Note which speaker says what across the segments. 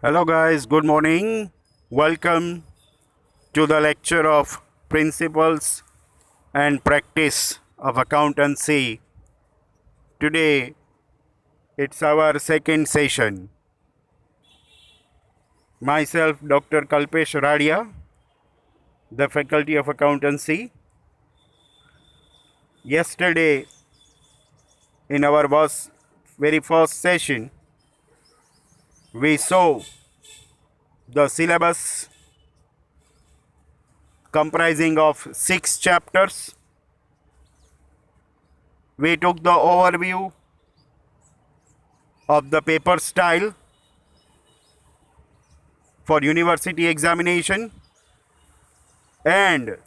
Speaker 1: Hello, guys. Good morning. Welcome to the lecture of Principles and Practice of Accountancy. Today, it's our second session. Myself, Dr. Kalpesh Radia, the Faculty of Accountancy. Yesterday, in our very first session, we saw the syllabus comprising of 6 chapters. We took the overview of the paper style for university examination, and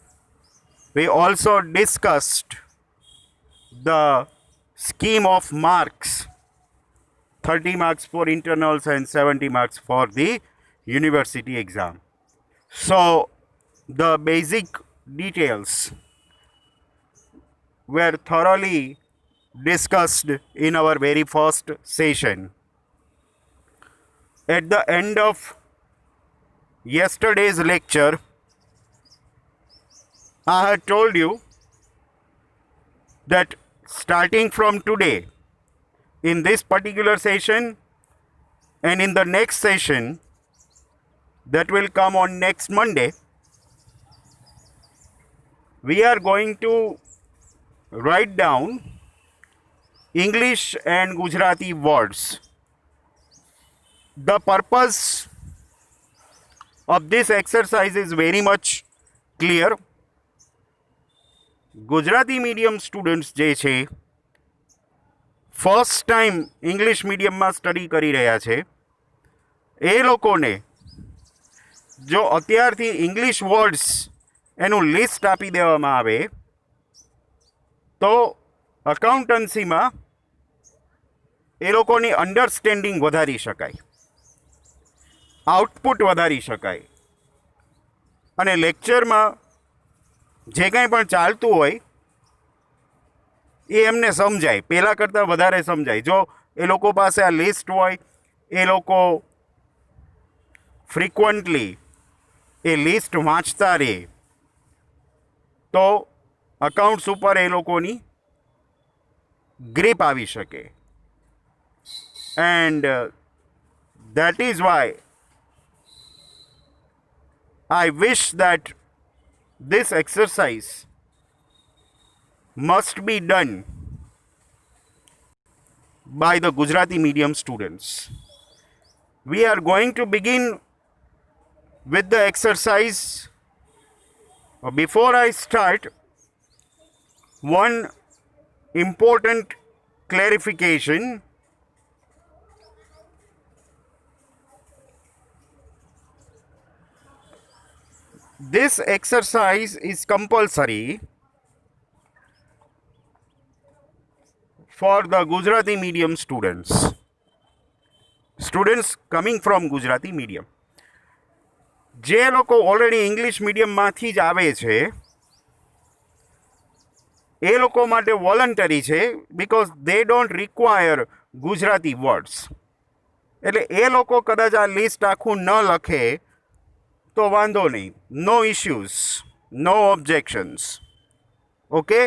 Speaker 1: we also discussed the scheme of marks, 30 marks for internals and 70 marks for the university exam. So the basic details were thoroughly discussed in our very first session. At the end of yesterday's lecture, I had told you that starting from today, in this particular session and in the next session that will come on next Monday, we are going to write down English and Gujarati words. The purpose of this exercise is very much clear. Gujarati medium students જે છે, first time English મીડિયમમાં study કરી રહ્યા છે, એ લોકોને જો અત્યારથી English words એનું લિસ્ટ આપી દેવામાં આવે તો અકાઉન્ટન્સીમાં એ લોકોની અન્ડરસ્ટેન્ડિંગ વધારી શકાય, આઉટપુટ વધારી શકાય અને લેક્ચરમાં જે કંઈ પણ ચાલતું હોય એ એમને સમજાય, પહેલાં કરતાં વધારે સમજાય. જો એ લોકો પાસે આ લિસ્ટ હોય, એ લોકો ફ્રિકવન્ટલી એ લિસ્ટ વાંચતા રહે તો અકાઉન્ટ્સ ઉપર એ લોકોની ગ્રીપ આવી શકે. And that is why I wish that this exercise must be done by the Gujarati medium students. We are going to begin with the exercise. Before I start, one important clarification. This exercise is compulsory for the Gujarati medium students coming from Gujarati medium. જે લોકો already English મીડિયમમાંથી જ આવે છે એ લોકો માટે voluntary છે, because they don't require Gujarati words. એટલે એ લોકો કદાચ આ લિસ્ટ આખું ન લખે તો વાંધો નહીં, no issues, no objections. Okay,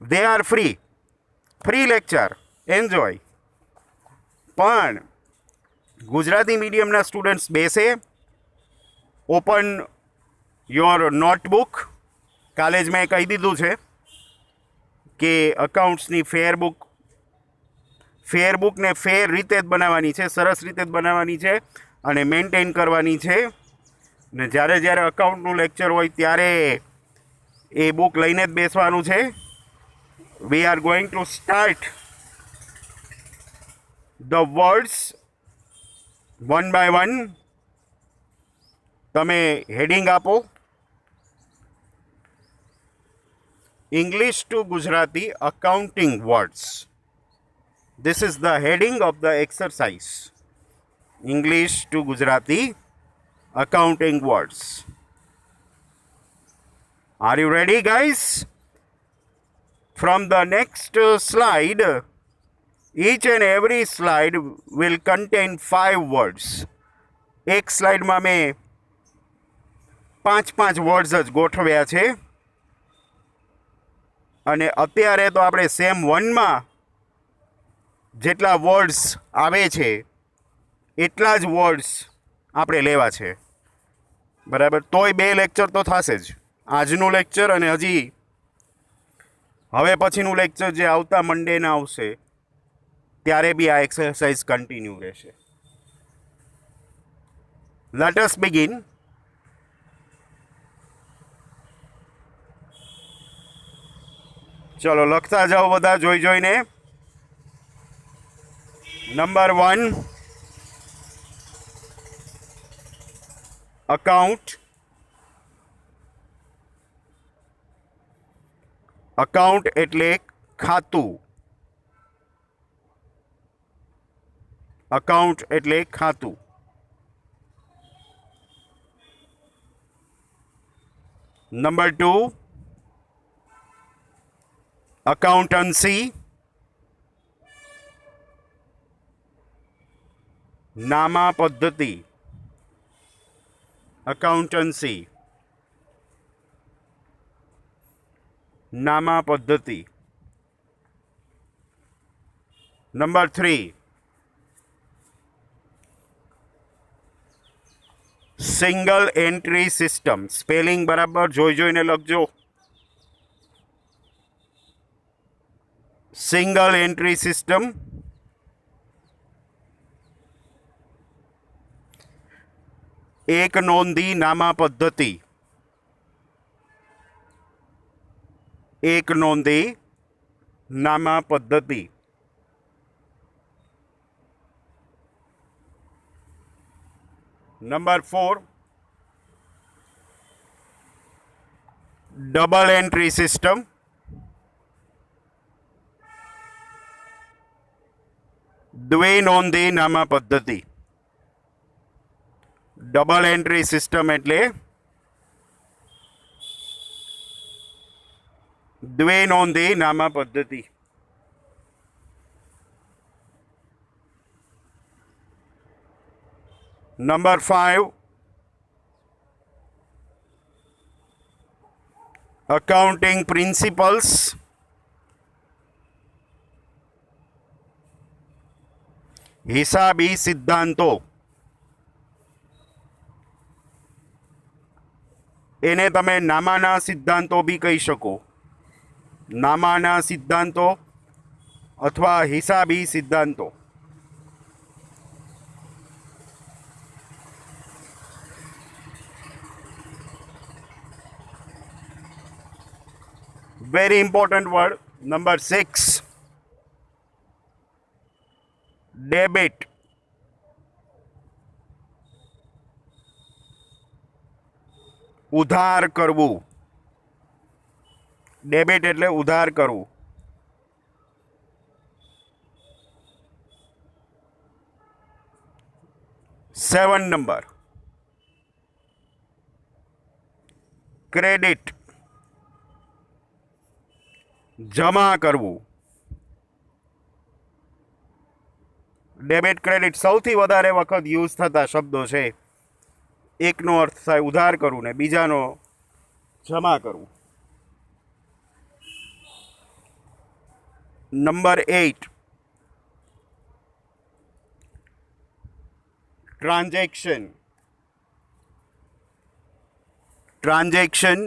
Speaker 1: they are free lecture, enjoy. પણ ગુજરાતી મીડિયમના સ્ટુડન્ટ્સ બેસે, ઓપન યોર નોટબુક. કાલે જ મેં કહી દીધું છે કે અકાઉન્ટ્સની ફેરબુકને ફેર રીતે જ બનાવવાની છે, સરસ રીતે જ બનાવવાની છે અને મેન્ટેન કરવાની છે. ને જ્યારે જ્યારે અકાઉન્ટનું લેક્ચર હોય ત્યારે એ બુક લઈને જ બેસવાનું છે. We are going to start the words one by one. તમે હેડિંગ આપો, English to Gujarati accounting words. This is the heading of the exercise. English to Gujarati accounting words. Are you ready, guys? From the next slide, each and every slide will contain 5 words. એક સ્લાઇડમાં મેં 5 words જ ગોઠવ્યા છે અને અત્યારે તો આપણે same 1માં જેટલા વર્ડ્સ આવે છે એટલા જ વર્ડ્સ આપણે લેવા છે, બરાબર. તોય 2 લેક્ચર તો થશે જ, આજનું લેક્ચર અને હજી હવે પછીનું લેક્ચર જે આવતા મંડેના આવશે ત્યારે બી આ એક્સરસાઇઝ કન્ટિન્યુ રહેશે. Let us begin. ચલો લખતા જાઓ બધા જોઈને. Number 1, account. અકાઉન્ટ એટલે ખાતું. અકાઉન્ટ એટલે ખાતું. Number 2, accountancy. નામા પદ્ધતિ. અકાઉન્ટન્સી નામા પદ્ધતિ. Number 3, single entry system. Spelling બરાબર જોઈને લખજો. Single entry system. એક નોંધી નામા પદ્ધતિ. એક નોંધી નામા પદ્ધતિ. Number 4, double entry system. દ્વિનોંધી નામા પદ્ધતિ. ડબલ એન્ટ્રી સિસ્ટમ એટલે દ્વિનોંધી નામા પદ્ધતિ. Number 5, accounting principles. હિસાબી સિદ્ધાંતો. એને તમે નામાના સિદ્ધાંતો બી કહી શકો. નામાના સિદ્ધાંતો અથવા હિસાબી સિદ્ધાંતો. Very important word. Number 6, debit. ઉધાર કરવું. ડેબિટ એટલે ઉધાર કરવું. Seven number, credit. જમા કરવું. ડેબિટ ક્રેડિટ સૌથી વધારે વખત યુઝ થતા શબ્દો છે. એકનો અર્થ થાય ઉધાર કરવું ને બીજાનો જમા કરવું. Number 8, transaction. ટ્રાન્ઝેક્શન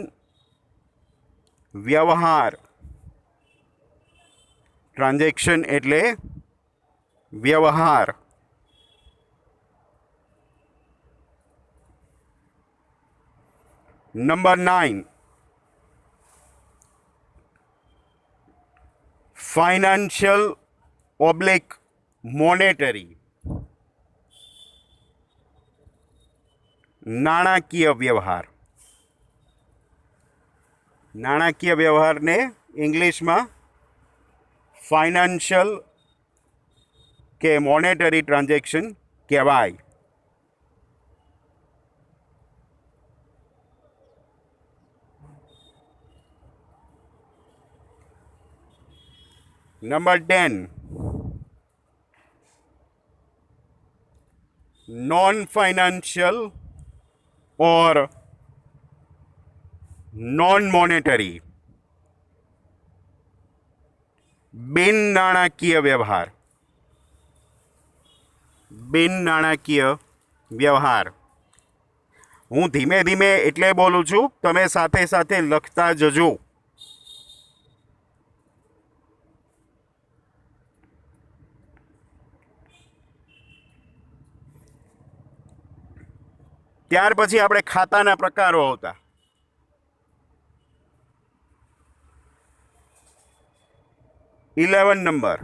Speaker 1: વ્યવહાર. ટ્રાન્ઝેક્શન એટલે વ્યવહાર. Number 9, financial oblique monetary. નાણાકીય વ્યવહાર. નાણાકીય વ્યવહારને ઇંગ્લિશમાં ફાઇનાન્શિયલ કે મોનેટરી ટ્રાન્ઝેક્શન કહેવાય. નંબર 10, नॉन फाइनेंशियल और नॉन मॉनेटरी बिन नाણાકીય વ્યવહાર હું ધીમે ધીમે એટલે બોલું છું, તમે સાથે સાથે લખતા જજો. ત્યાર પછી આપણે ખાતાના પ્રકારો આવતા. ઇલેવન નંબર,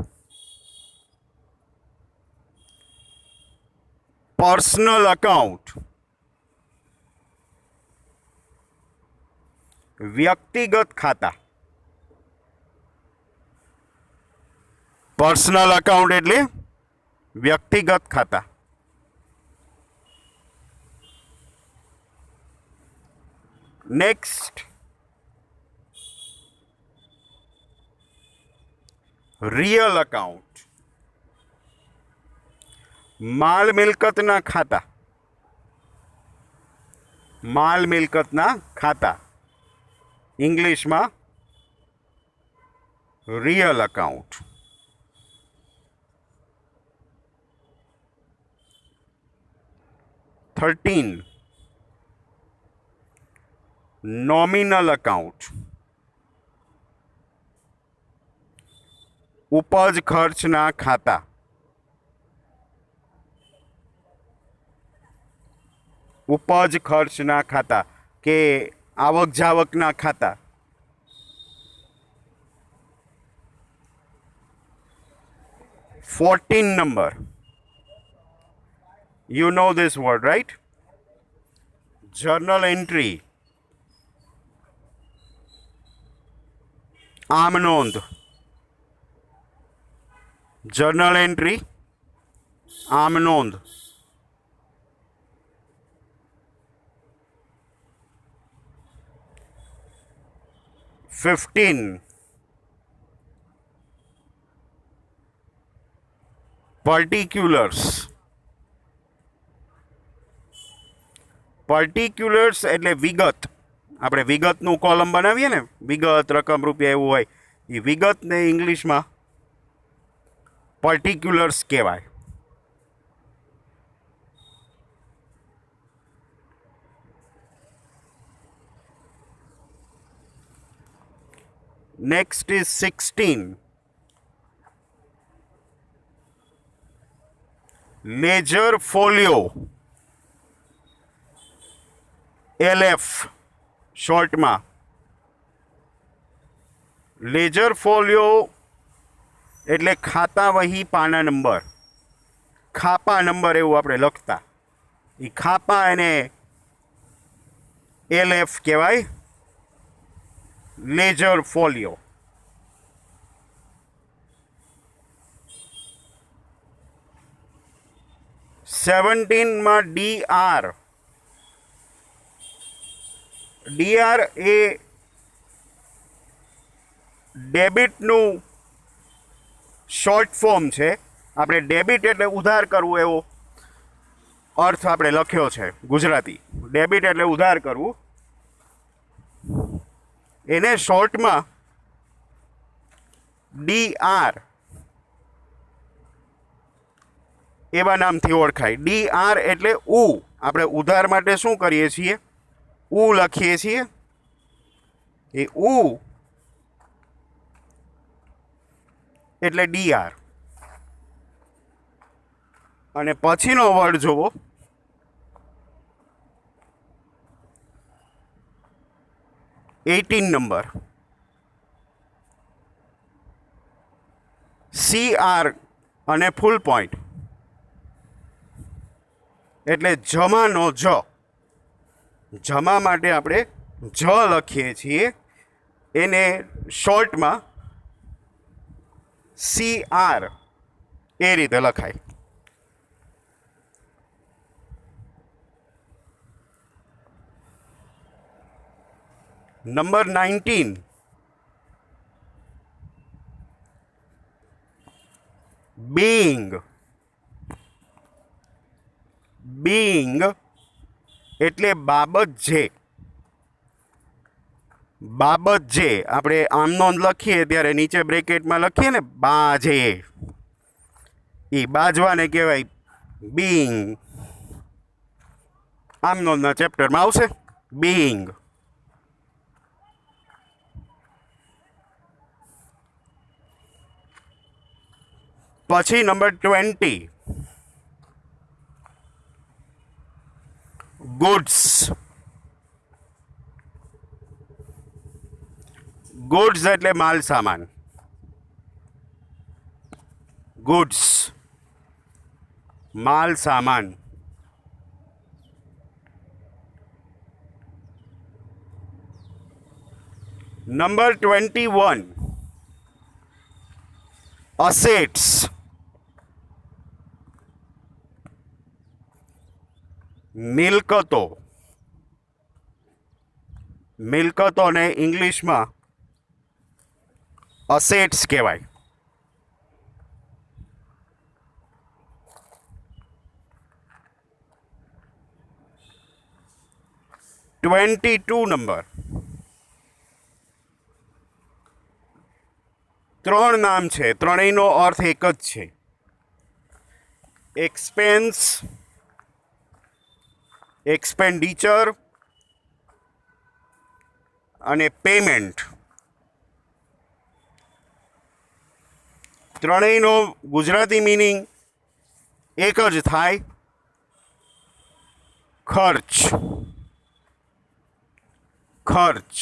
Speaker 1: પર્સનલ અકાઉન્ટ, વ્યક્તિગત ખાતા. પર્સનલ અકાઉન્ટ એટલે વ્યક્તિગત ખાતા. નેક્સ્ટ, રિયલ અકાઉન્ટ, માલ મિલકતના ખાતા. માલ મિલકતના ખાતા, ઇંગ્લિશમાં real account. Thirteen, nominal account, ઉપજ ખર્ચના ખાતા. ઉપજ ખર્ચના ખાતા કે આવક જાવકના ખાતા. 14 number, you know this word, right? Journal entry, આમ નોંધ. જર્નલ એન્ટ્રી, આમ નોંધ. ફિફ્ટીન, પર્ટિક્યુલર્સ. પર્ટિક્યુલર્સ એટલે વિગત. આપણે વિગતનું કોલમ બનાવીએ ને, વિગત, રકમ, રૂપિયા એવું હોય, એ વિગતને ઇંગ્લિશમાં પર્ટિક્યુલર્સ કહેવાય. Next is 16, ledger folio, LF શોર્ટમાં. લેજર ફોલિયો એટલે ખાતા વહી પાના નંબર, ખાપા નંબર એવું આપણે લખતા. એ ખાપા એને LF કહેવાય, લેજર ફોલિયો. સેવન્ટીનમાં DR. DR એ ડેબિટનું શોર્ટ ફોર્મ છે. આપણે ડેબિટ એટલે ઉધાર કરવું એવો અર્થ આપણે લખ્યો છે ગુજરાતી. ડેબિટ એટલે ઉધાર કરવું, એને શોર્ટમાં DR એવા નામથી ઓળખાય. DR એટલે ઉ. આપણે ઉધાર માટે શું કરીએ છીએ? ઉ લખીએ છીએ. એ ઉ એટલે DR. અને પછીનો વર્ડ જુઓ, નંબર, CR અને ફૂલ પોઈન્ટ એટલે જમાનો જ. જમા માટે આપણે જ લખીએ છીએ, એને શોર્ટમાં CR એ રીતે લખાય. Number 19, being. બીઈંગ એટલે બાબત જે. બાબત જે આપણે આમ નોંધ લખીએ ત્યારે નીચે બ્રેકેટમાં લખીએ ને બાજે, એ બાજવાને કહેવાય બીઈંગ. આમ નોંધના ચેપ્ટરમાં આવશે બીઈંગ. પછી નંબર 20, ગુડ્સ. ગુડ્સ એટલે માલ સામાન. ગુડ્સ માલ સામાન. Number 21, assets. મિલકતો. મિલકતોને ઇંગ્લિશમાં અસેટ્સ કહેવાય. નંબર 3 નામ છે, ત્રણેયનો અર્થ એક જ છે. એક્સપેન્સ, એક્સપેન્ડિચર અને પેમેન્ટ. ત્રણેયનો ગુજરાતી મિનિંગ એક જ થાય, ખર્ચ. ખર્ચ.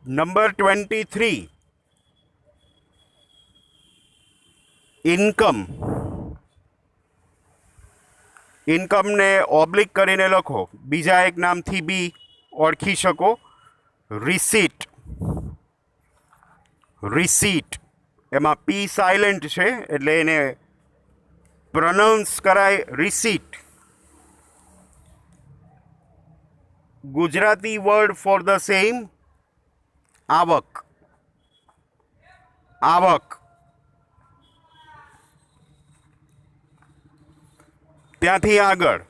Speaker 1: Number 23, income. ઇન્કમને ઓબ્લિક કરીને લખો, બીજા એક નામથી બી ઓળખી શકો, રિસીટ. રિસીટ એમાં પી સાયલેન્ટ છે એટલે એને પ્રોનાઉન્સ કરાય receipt. Gujarati word for the same, આવક. આવક. ત્યાંથી આગળ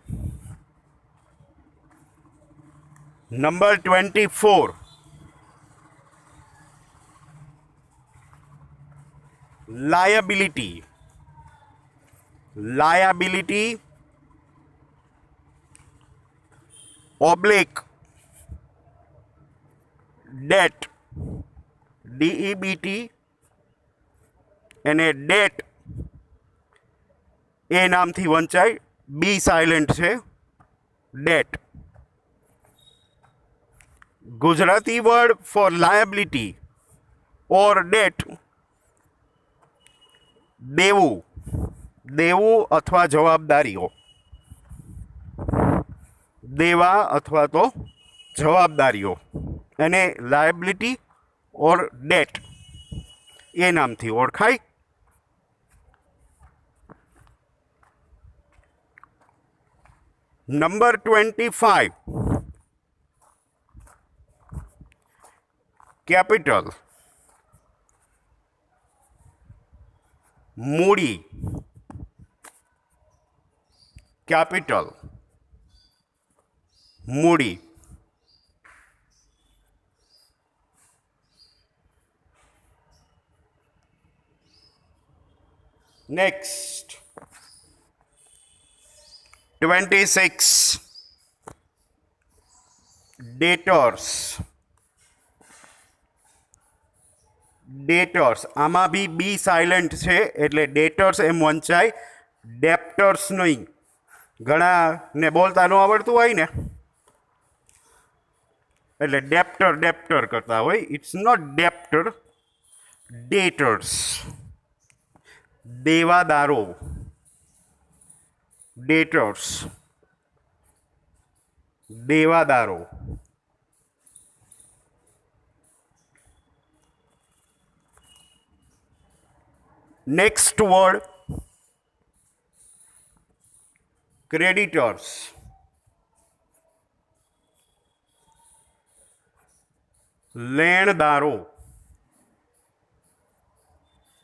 Speaker 1: number 24, liability. Liability oblique debt. DEBT અને ડેટ એ નામથી વંચાય, બી સાયલેન્ટ છે, debt. Gujarati word for liability or debt, દેવું. દેવું અથવા જવાબદારીઓ. દેવા અથવા તો જવાબદારીઓ. અને લાયબિલિટી ઓર ડેટ એ નામથી ઓળખાય. Number 25, capital. મૂડી. કેપિટલ મૂડી. નેક્સ્ટ 26, ડેટર્સ. ડેટર્સ આમાં બી બી સાયલેન્ટ છે એટલે ડેટર્સ એમ વંચાય, ડેપ્ટર્સ નહીં. ઘણાને બોલતા ન આવડતું હોય ને એટલે ડેપ્ટર ડેપ્ટર કરતા હોય. It's not debtor, debtors. દેવાદારો. ડેટર્સ દેવાદારો. Next word creditors. લેણદારો.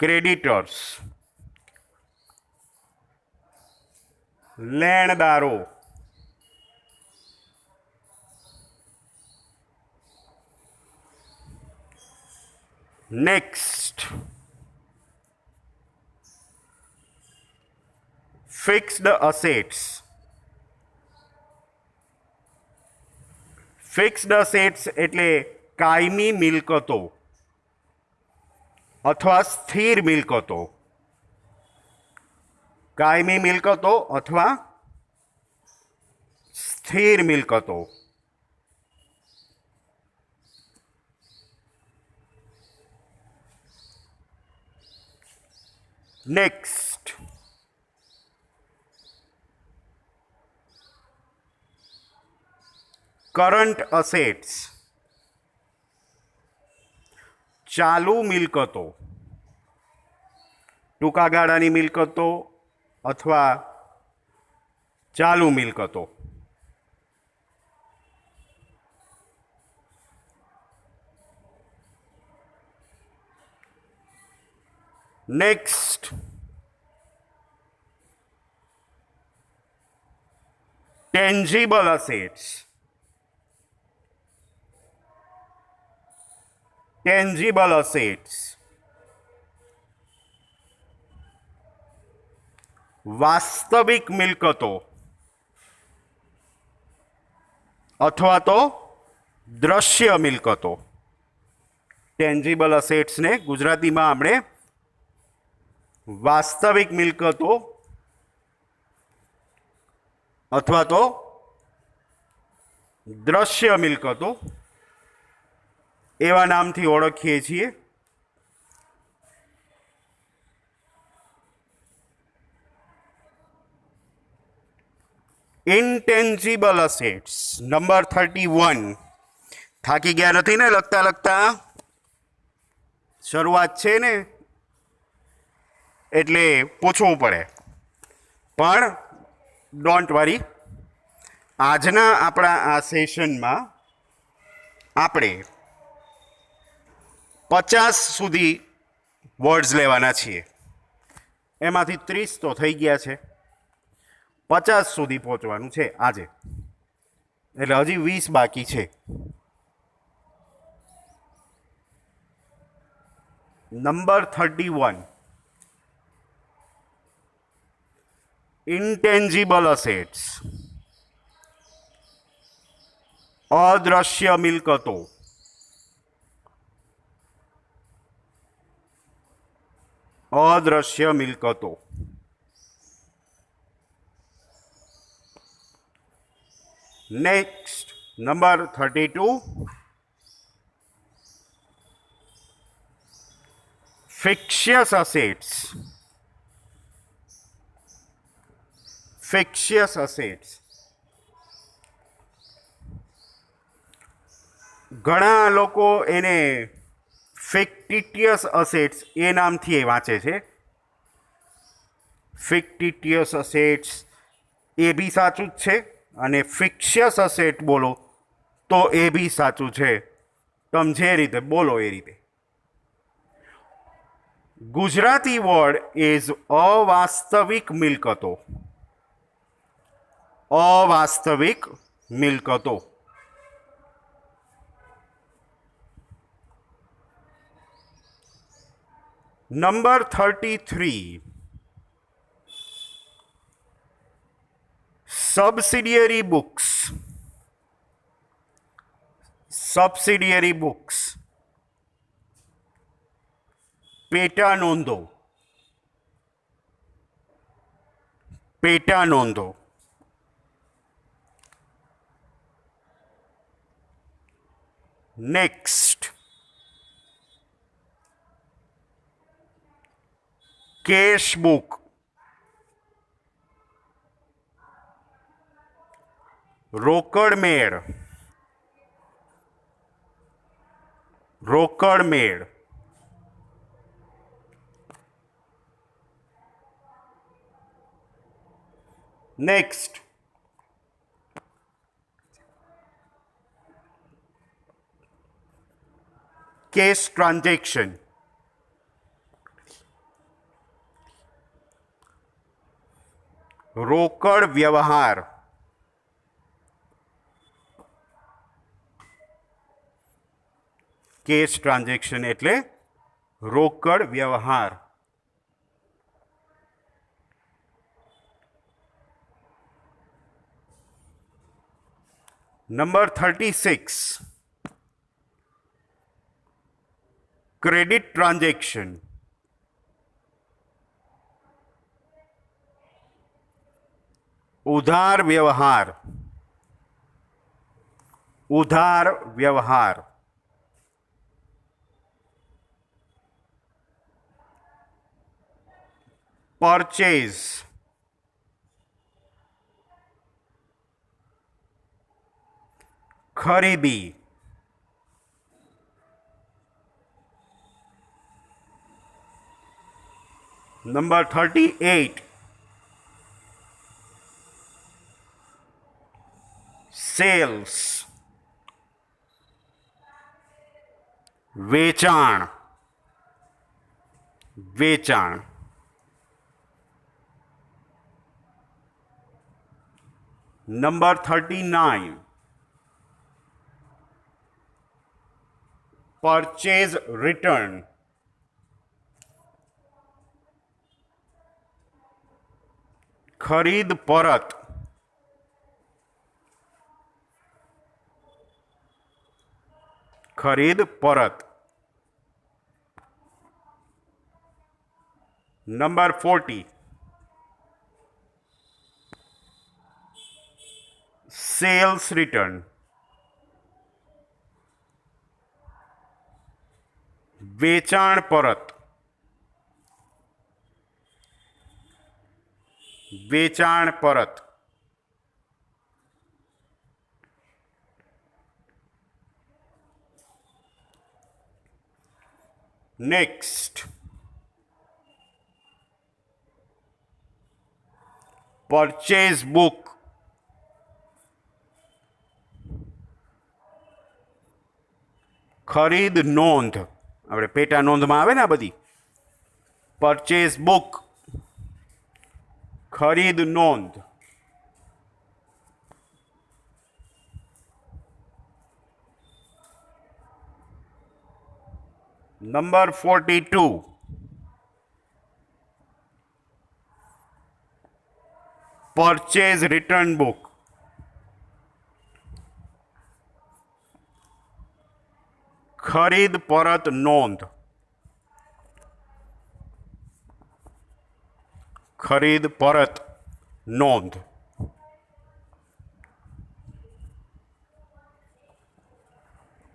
Speaker 1: ક્રેડિટર્સ, લેણદારો, next fixed assets. Fixed assets એટલે કાયમી મિલકતો અથવા સ્થિર મિલકતો. કાયમી મિલકતો અથવા સ્થિર મિલકતો. નેક્સ્ટ કરંટ અસેટ્સ, ચાલુ મિલકતો, ટૂંકા ગાળાની મિલકતો અથવા ચાલુ મિલકતો. Next tangible assets. Tangible assets વાસ્તવિક મિલકતો અથવા તો દ્રશ્ય મિલકતો. ટેન્જિબલ અસેટ્સને ગુજરાતીમાં આપણે વાસ્તવિક મિલકતો અથવા તો દ્રશ્ય મિલકતો એવા નામથી ઓળખીએ છીએ. Intangible assets number 31. થાકી ગયા નથી ને લખતા લખતા? શરૂઆત છે ને એટલે પૂછવું પડે, પણ ડોન્ટ વરી. આજના આપણા આ સેશનમાં આપણે 50 સુધી વર્ડ્સ લેવાના છીએ. એમાંથી 30 તો થઈ ગયા છે, 50 સુધી પહોંચવાનું છે આજે, એટલે હજી 20 બાકી છે. નંબર 31 ઇન્ટેન્જિબલ અસેટ્સ, અદ્રશ્ય મિલકતો. અદ્રશ્ય મિલકતો. Next number 32 fictitious assets. Fictitious assets ઘણા લોકો એને ફિક્ટિટિયસ અસેટ્સ એ નામથી વાંચે છે. ફિક્ટિટિયસ અસેટ્સ એ બી સાચું જ છે, અને ફિક્શિયસ અસેટ બોલો તો એ બી સાચું છે. તમે જે રીતે બોલો એ રીતે. ગુજરાતી વર્ડ ઇઝ અવાસ્તવિક મિલકતો. અવાસ્તવિક મિલકતો. Number 33 subsidiary books. Subsidiary books પેટા નોંધો. પેટા નોંધો. Next cash book. રોકડ મેળ. રોકડ મેળ. Next cash transaction. રોકડ વ્યવહાર. કેશ ટ્રાન્ઝેક્શન એટલે રોકડ વ્યવહાર. Number 36, credit transaction. ઉધાર વ્યવહાર. ઉધાર વ્યવહાર. પરચેઝ. ખરીદી. Number 38, sales. વેચાણ. વેચાણ. Number 39, purchase return. ખરીદ પરત. ખરીદ પરત. Number 40, sales return. વેચાણ પરત. વેચાણ પરત. Next, purchase book. ખરીદ નોંધ. આપણે પેટા નોંધમાં આવે ને આ બધી. Purchase book. ખરીદ નોંધ. Number 42, purchase return book. ખરીદ પરત નોંધ. ખરીદ પરત નોંધ.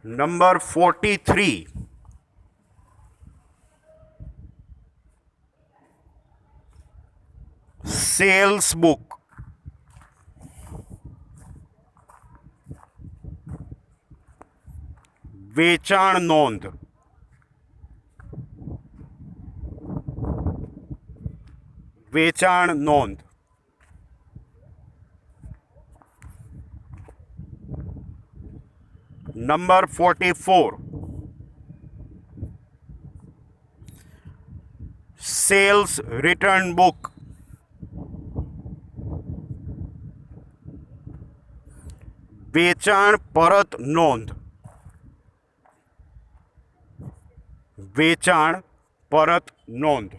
Speaker 1: Number 43, sales book. વેચાણ નોંધ. વેચાણ નોંધ. Number 44, sales return book. વેચાણ પરત નોંધ. વેચાણ પરત નોંધ.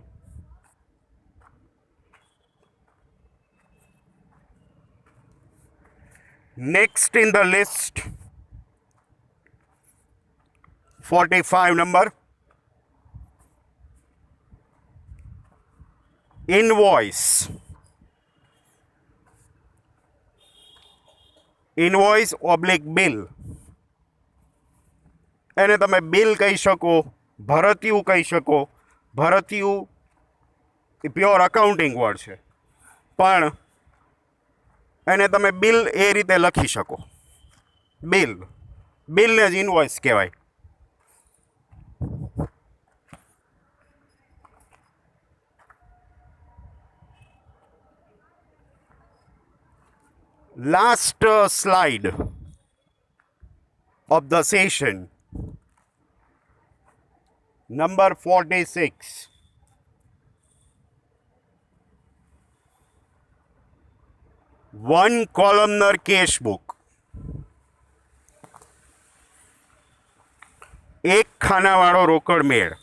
Speaker 1: Next in the list, 45 number, invoice. Invoice oblique bill. એને તમે બિલ કહી શકો, ભરતિયું કહી શકો. ભરતિયું એ પ્યોર અકાઉન્ટિંગ વર્ડ છે, પણ એને તમે બિલ એ રીતે લખી શકો. બિલ. બિલને જ ઇનવોઇસ કહેવાય. Last slide of the session, number 46, 1 columnar cash book, એક ખાનાવાળો રોકડ મેળ,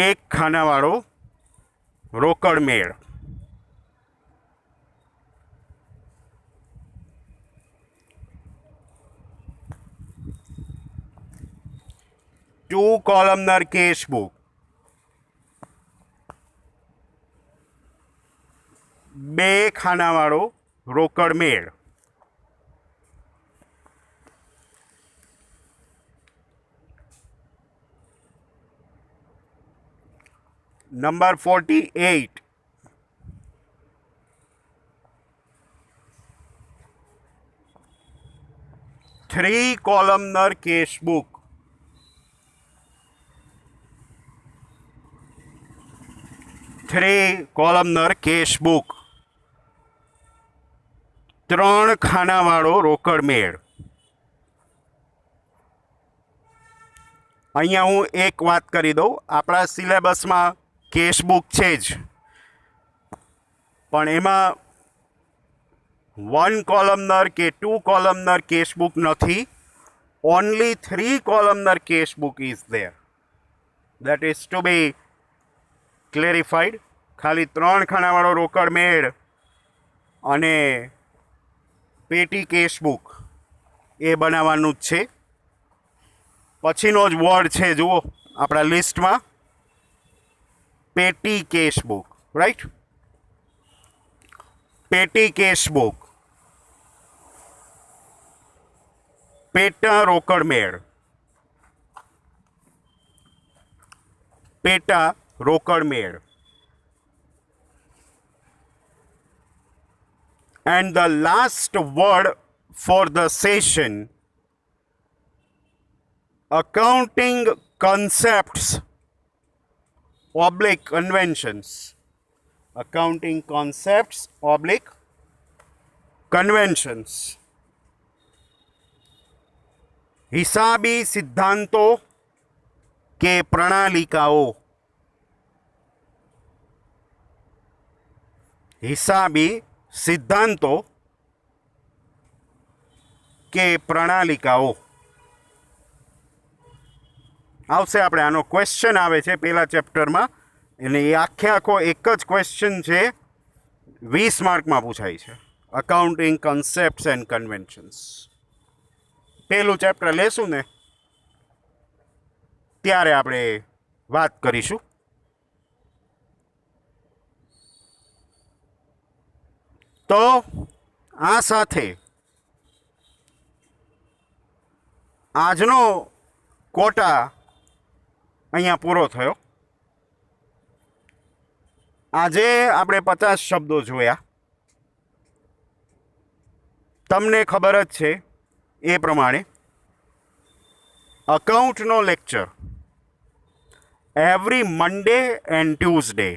Speaker 1: એક ખાનાવાળો રોકડ મેળ, 2 columnar cash book, 2 ખાનાવાળો રોકડ મેળ, number 48, 3 columnar cash book, 3 columnar cash book, 3 ખાનાવાળો રોકડ મેળ. અહીંયા હું એક વાત કરી દઉં, આપણા સિલેબસમાં કેશ બુક છે જ, પણ એમાં 1 columnar કે 2 columnar કેશ બુક નથી. Only 3 columnar cash book is there. That is to be clarified. ખાલી 3 ખાનાવાળો રોકડ મેળ અને પેટી કેશ બુક એ બનાવવાનું જ છે. પછીનો જ વર્ડ છે જુઓ આપણા લિસ્ટમાં, પેટી કેશ બુક, રાઈટ? પેટી કેશ બુક, પેટા રોકડ મેળ, પેટા રોકડ મેળ. And the last word for the session, accounting concepts oblique conventions. Accounting concepts oblique conventions. हिसाबी सिद्धांतों के प्रणालिकाओं. हिसाबी સિદ્ધાંતો કે પ્રણાલિકાઓ આવશે. આપણે આનો ક્વેશ્ચન આવે છે પહેલા ચેપ્ટરમાં, અને એ આખો એક જ ક્વેશ્ચન છે, 20 માર્કમાં પૂછાય છે. Accounting concepts and conventions. પહેલું ચેપ્ટર લેશું ને ત્યારે આપણે વાત કરીશું. તો આ સાથે આજનો કોટા અહીંયા પૂરો થયો. આજે આપણે 50 શબ્દો જોયા. તમને ખબર જ છે એ પ્રમાણે અકાઉન્ટનો lecture every Monday and Tuesday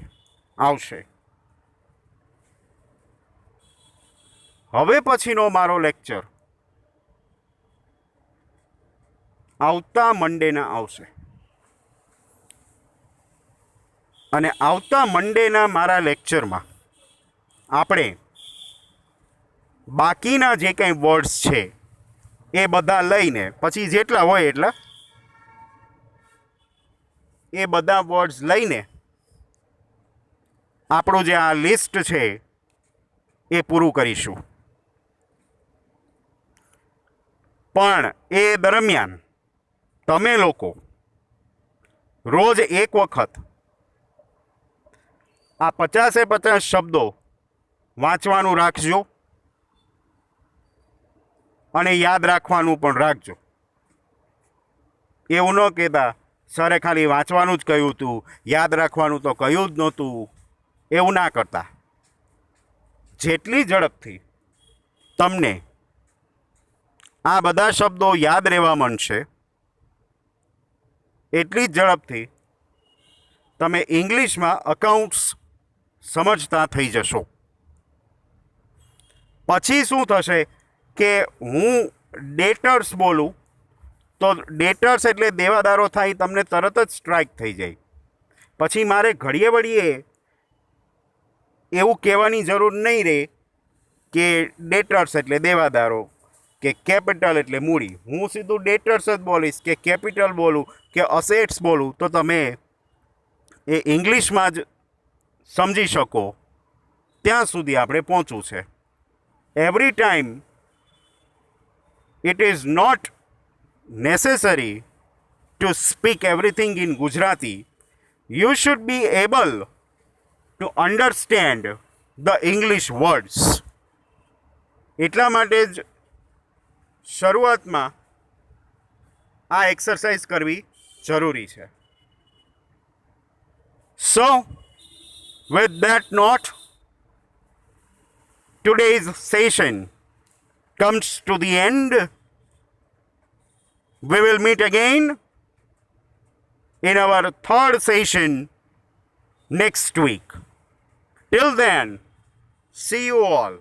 Speaker 1: આવશે. હવે પછીનો મારો લેક્ચર આવતા મંડેના આવશે, અને આવતા મંડેના મારા લેક્ચરમાં આપણે બાકીના જે કંઈ વર્ડ્સ છે એ બધા લઈને, પછી જેટલા હોય એટલા, એ બધા વર્ડ્સ લઈને આપણું જે આ લિસ્ટ છે એ પૂરું કરીશું. પણ એ દરમિયાન તમે લોકો રોજ એક વખત આ 50 શબ્દો વાંચવાનું રાખજો, અને યાદ રાખવાનું પણ રાખજો. એવું ન કહેતા સરે ખાલી વાંચવાનું જ કહ્યું હતું, યાદ રાખવાનું તો કહ્યું જ નહોતું. એવું ના કરતા. જેટલી ઝડપથી તમને આ બધા શબ્દો યાદ રહેવા માંડશે, એટલી જ ઝડપથી તમે ઇંગ્લિશમાં અકાઉન્ટ્સ સમજતા થઈ જશો. પછી શું થશે કે હું ડેટર્સ બોલું તો ડેટર્સ એટલે દેવાદારો થાય, તમને તરત જ સ્ટ્રાઇક થઈ જાય પછી મારે ઘડીએ વળીએ એવું કહેવાની જરૂર નહીં રહે કે ડેટર્સ એટલે દેવાદારો કે કેપિટલ એટલે મૂડી. હું સીધું ડેટર્સ જ બોલીશ કે કેપિટલ બોલું કે અસેટ્સ બોલું તો તમે એ ઇંગ્લિશમાં જ સમજી શકો ત્યાં સુધી આપણે પહોંચવું છે. Every time it is not necessary to speak everything in Gujarati. You should be able to understand the English words. એટલા માટે જ શરૂઆતમાં આ એક્સરસાઇઝ કરવી જરૂરી છે. So, with that note, today's session comes to the end. We will meet again in our third session next week. Till then, see you all.